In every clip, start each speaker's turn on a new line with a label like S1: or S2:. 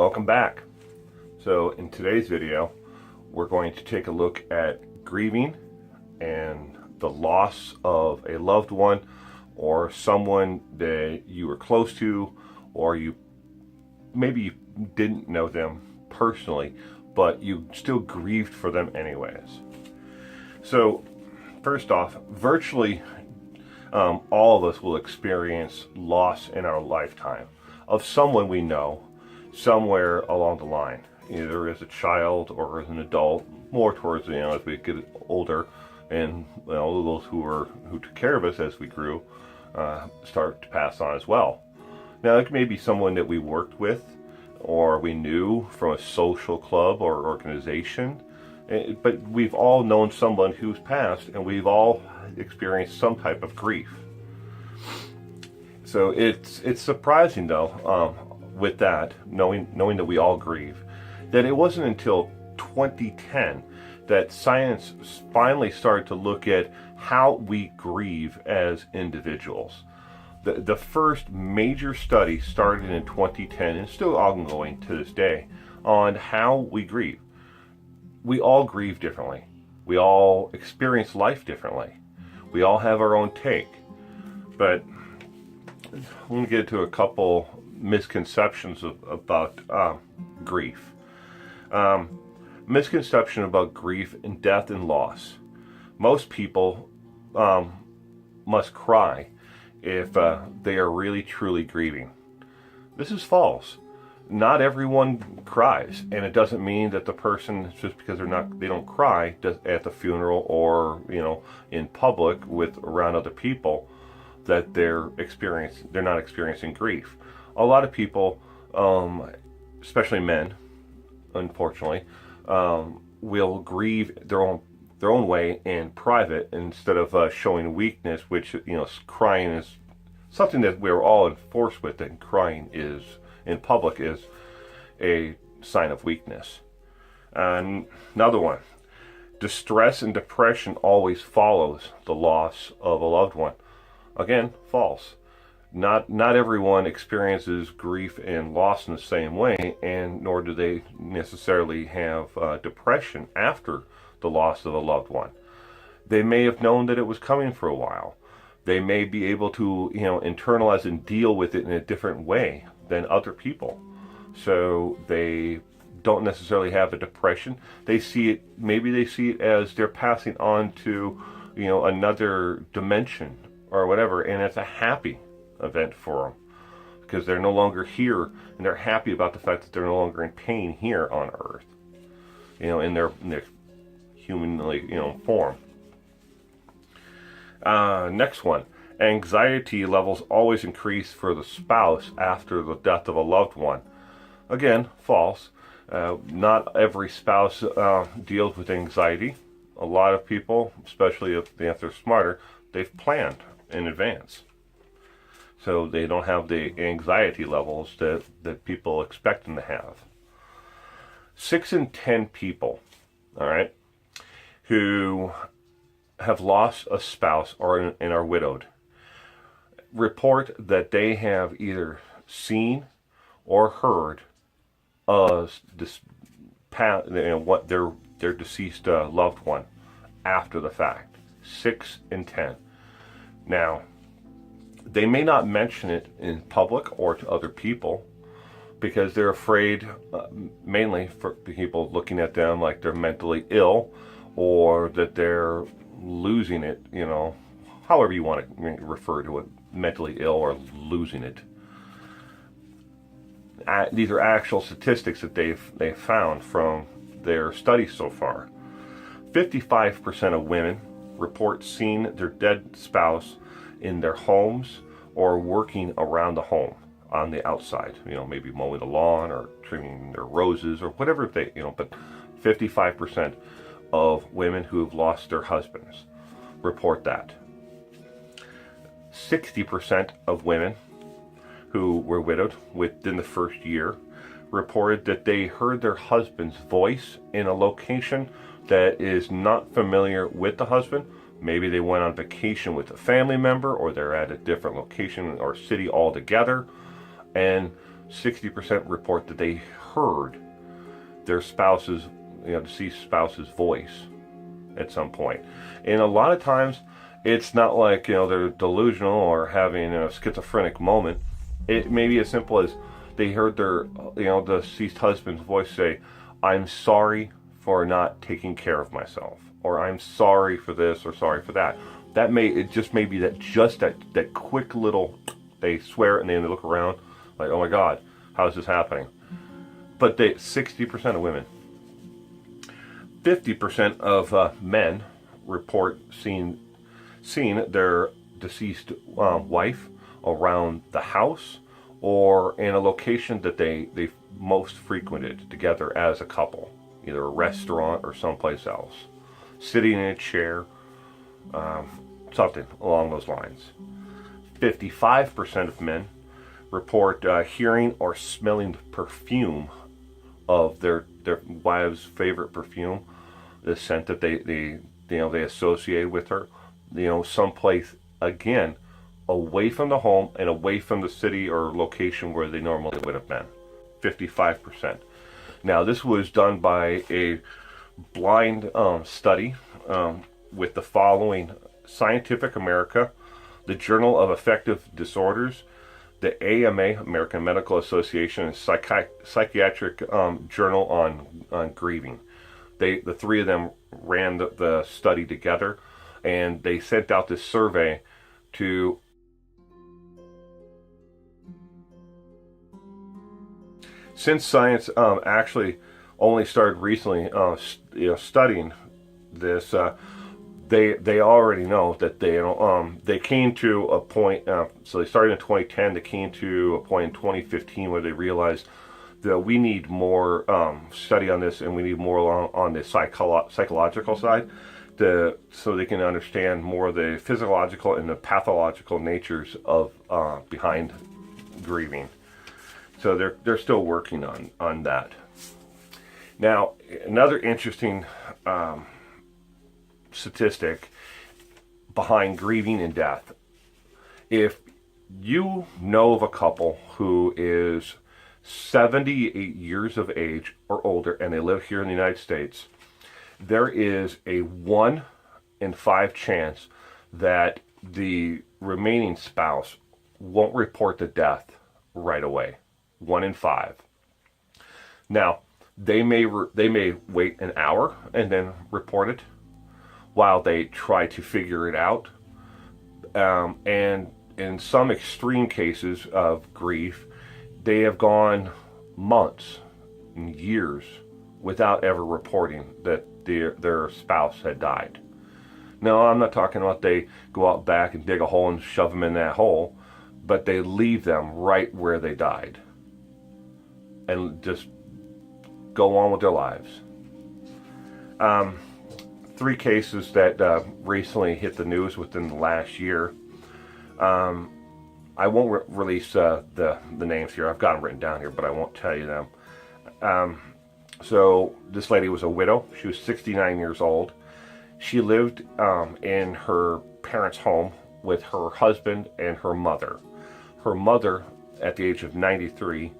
S1: Welcome back. So in today's video, we're going to take a look at grieving and the loss of a loved one or someone that you were close to, or maybe you didn't know them personally, but you still grieved for them anyways. So first off, virtually all of us will experience loss in our lifetime of someone we know somewhere along the line, either as a child or as an adult, more towards as we get older, and those who took care of us as we grew start to pass on as well. Now it may be someone that we worked with or we knew from a social club or organization, but we've all known someone who's passed, and we've all experienced some type of grief. So it's surprising though, with that, knowing that we all grieve, that it wasn't until 2010 that science finally started to look at how we grieve as individuals. The first major study started in 2010 and still ongoing to this day on how we grieve. We all grieve differently. We all experience life differently. We all have our own take. But I'm going to get into a couple misconceptions about grief. Misconception about grief and death and loss. Most people must cry if they are really truly grieving. This is false. Not everyone cries, and it doesn't mean that the person, just because they don't cry at the funeral or in public with around other people, that they're not experiencing grief. A lot of people, especially men, unfortunately, will grieve their own way in private instead of showing weakness, which crying is something that we're all enforced with, and crying is in public is a sign of weakness. And another one, distress and depression always follows the loss of a loved one. Again, false. Not everyone experiences grief and loss in the same way, and nor do they necessarily have depression after the loss of a loved one. They may have known that it was coming for a while. They may be able to internalize and deal with it in a different way than other people. So they don't necessarily have a depression. They see it as they're passing on to another dimension or whatever, and it's a happy event for them because they're no longer here, and they're happy about the fact that they're no longer in pain here on earth, in their human form. Next one, anxiety levels always increase for the spouse after the death of a loved one. Again, false. Not every spouse deals with anxiety. A lot of people, especially if they're smarter, they've planned in advance, so they don't have the anxiety levels that people expect them to have. 6 in 10 people, all right, who have lost a spouse and are widowed, report that they have either seen or heard of what their deceased loved one after the fact. 6 in 10. Now, they may not mention it in public or to other people because they're afraid, mainly for people looking at them like they're mentally ill, or that they're losing it, however you want to refer to it, mentally ill or losing it. These are actual statistics that they've found from their studies so far. 55% of women report seeing their dead spouse in their homes or working around the home on the outside, maybe mowing the lawn or trimming their roses or whatever but 55% of women who have lost their husbands report that. 60% of women who were widowed within the first year reported that they heard their husband's voice in a location that is not familiar with the husband. Maybe they went on vacation with a family member, or they're at a different location or city altogether, and 60% report that they heard their spouse's, deceased spouse's voice at some point. And a lot of times, it's not like, they're delusional or having a schizophrenic moment. It may be as simple as they heard their, the deceased husband's voice say, "I'm sorry for not taking care of myself," or "I'm sorry for this," or "sorry for that." It just may be that quick little, they swear and then they look around like, "Oh my God, how is this happening?" But 60% of women, 50% of men report seeing their deceased wife around the house or in a location that they most frequented together as a couple, either a restaurant or someplace else, sitting in a chair, something along those lines. 55% of men report hearing or smelling perfume of their wife's favorite perfume, the scent that they associate with her, someplace, again, away from the home and away from the city or location where they normally would have been. 55%. Now, this was done by a blind study with the following: Scientific America, the Journal of Affective Disorders, the AMA, American Medical Association, and Psychiatric Journal on Grieving. The three of them ran the study together, and they sent out this survey to since science actually only started recently studying this, they already know that they came to a point. So they started in 2010. They came to a point in 2015 where they realized that we need more study on this, and we need more on the psychological side, so they can understand more of the physiological and the pathological natures of behind grieving. So they're still working on that. Now, another interesting statistic behind grieving and death: if you know of a couple who is 78 years of age or older and they live here in the United States, there is a 1 in 5 chance that the remaining spouse won't report the death right away. 1 in 5. Now, they may wait an hour and then report it while they try to figure it out. And in some extreme cases of grief, they have gone months and years without ever reporting that their spouse had died. No, I'm not talking about they go out back and dig a hole and shove them in that hole, but they leave them right where they died and just go on with their lives. 3 cases that recently hit the news within the last year. I won't release the names here. I've got them written down here, but I won't tell you them. So this lady was a widow. She was 69 years old. She lived in her parents' home with her husband and her mother. Her mother, at the age of 93,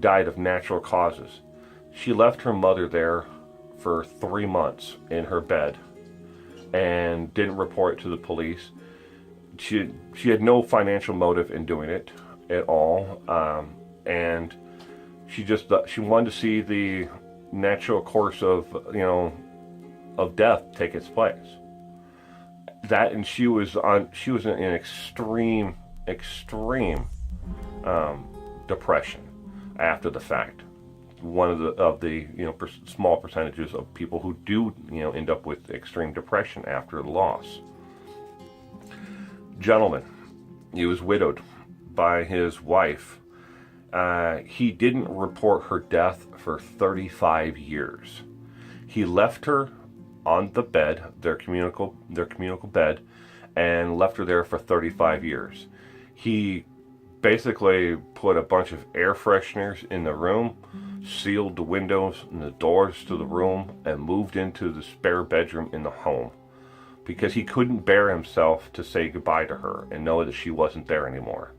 S1: died of natural causes. She left her mother there for 3 months in her bed and didn't report it to the police. She had no financial motive in doing it at all, and she wanted to see the natural course of death take its place. That, and she was in extreme depression after the fact. One of the small percentages of people who do end up with extreme depression after the loss. Gentleman, he was widowed by his wife. He didn't report her death for 35 years. He left her on the bed, their communal bed, and left her there for 35 years. He basically put a bunch of air fresheners in the room, sealed the windows and the doors to the room, and moved into the spare bedroom in the home because he couldn't bear himself to say goodbye to her and know that she wasn't there anymore.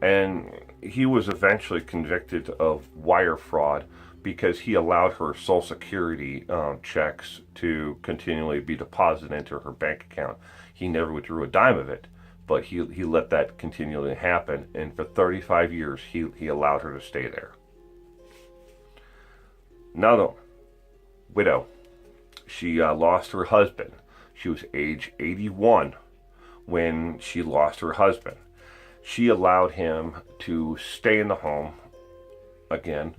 S1: And he was eventually convicted of wire fraud because he allowed her Social Security checks to continually be deposited into her bank account. He never withdrew a dime of it, but he let that continually happen, and for 35 years he allowed her to stay there. Another widow. She lost her husband. She was age 81 when she lost her husband. She allowed him to stay in the home again,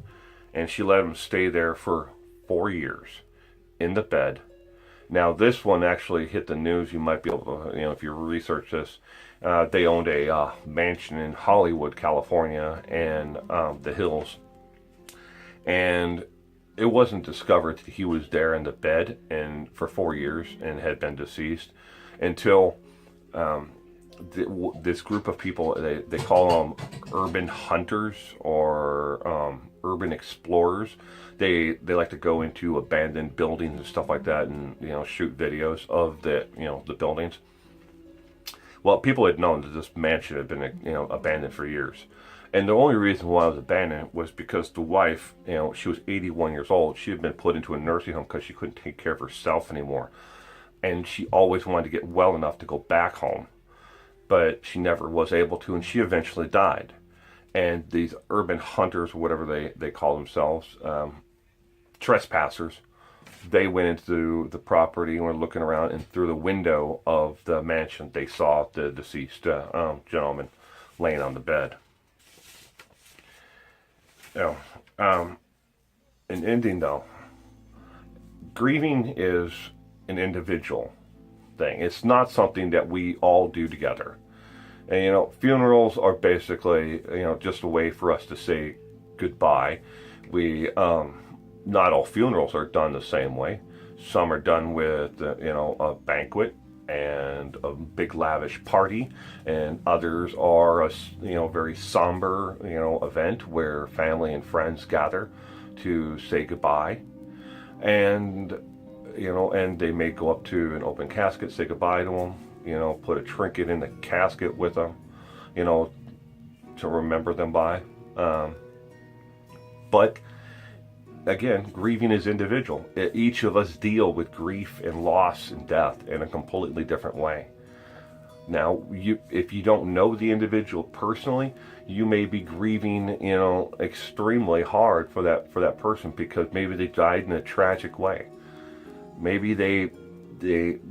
S1: and she let him stay there for 4 years in the bed. Now, this one actually hit the news. You might be able to, if you research this, they owned a mansion in Hollywood, California, and the hills. And it wasn't discovered that he was there in the bed and for 4 years and had been deceased until this group of people, they call them urban hunters or urban explorers. They like to go into abandoned buildings and stuff like that and shoot videos of the the buildings. Well, people had known that this mansion had been abandoned for years. And the only reason why it was abandoned was because the wife, she was 81 years old. She had been put into a nursing home because she couldn't take care of herself anymore. And she always wanted to get well enough to go back home. But she never was able to, and she eventually died. And these urban hunters, or whatever they call themselves, trespassers, they went into the property and were looking around, and through the window of the mansion, they saw the deceased gentleman laying on the bed. An ending though, grieving is an individual thing. It's not something that we all do together. And funerals are basically just a way for us to say goodbye. We not all funerals are done the same way. Some are done with a banquet and a big lavish party, and others are a very somber event where family and friends gather to say goodbye, and and they may go up to an open casket, say goodbye to them, put a trinket in the casket with them, to remember them by. But again, grieving is individual. Each of us deal with grief and loss and death in a completely different way. Now, if you don't know the individual personally, you may be grieving, extremely hard for that person because maybe they died in a tragic way. Maybe they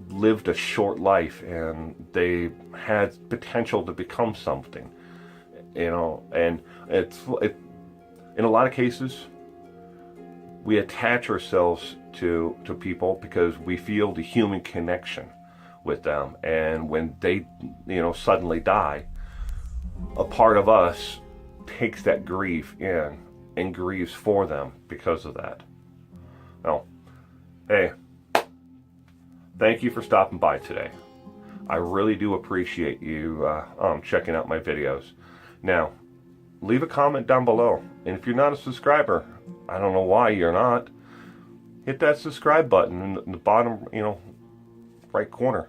S1: lived a short life and they had potential to become something, and in a lot of cases, we attach ourselves to people because we feel the human connection with them. And when they, suddenly die, a part of us takes that grief in and grieves for them because of that. Well, hey, thank you for stopping by today. I really do appreciate you checking out my videos. Now, leave a comment down below. And if you're not a subscriber, I don't know why you're not, hit that subscribe button in the bottom, right corner.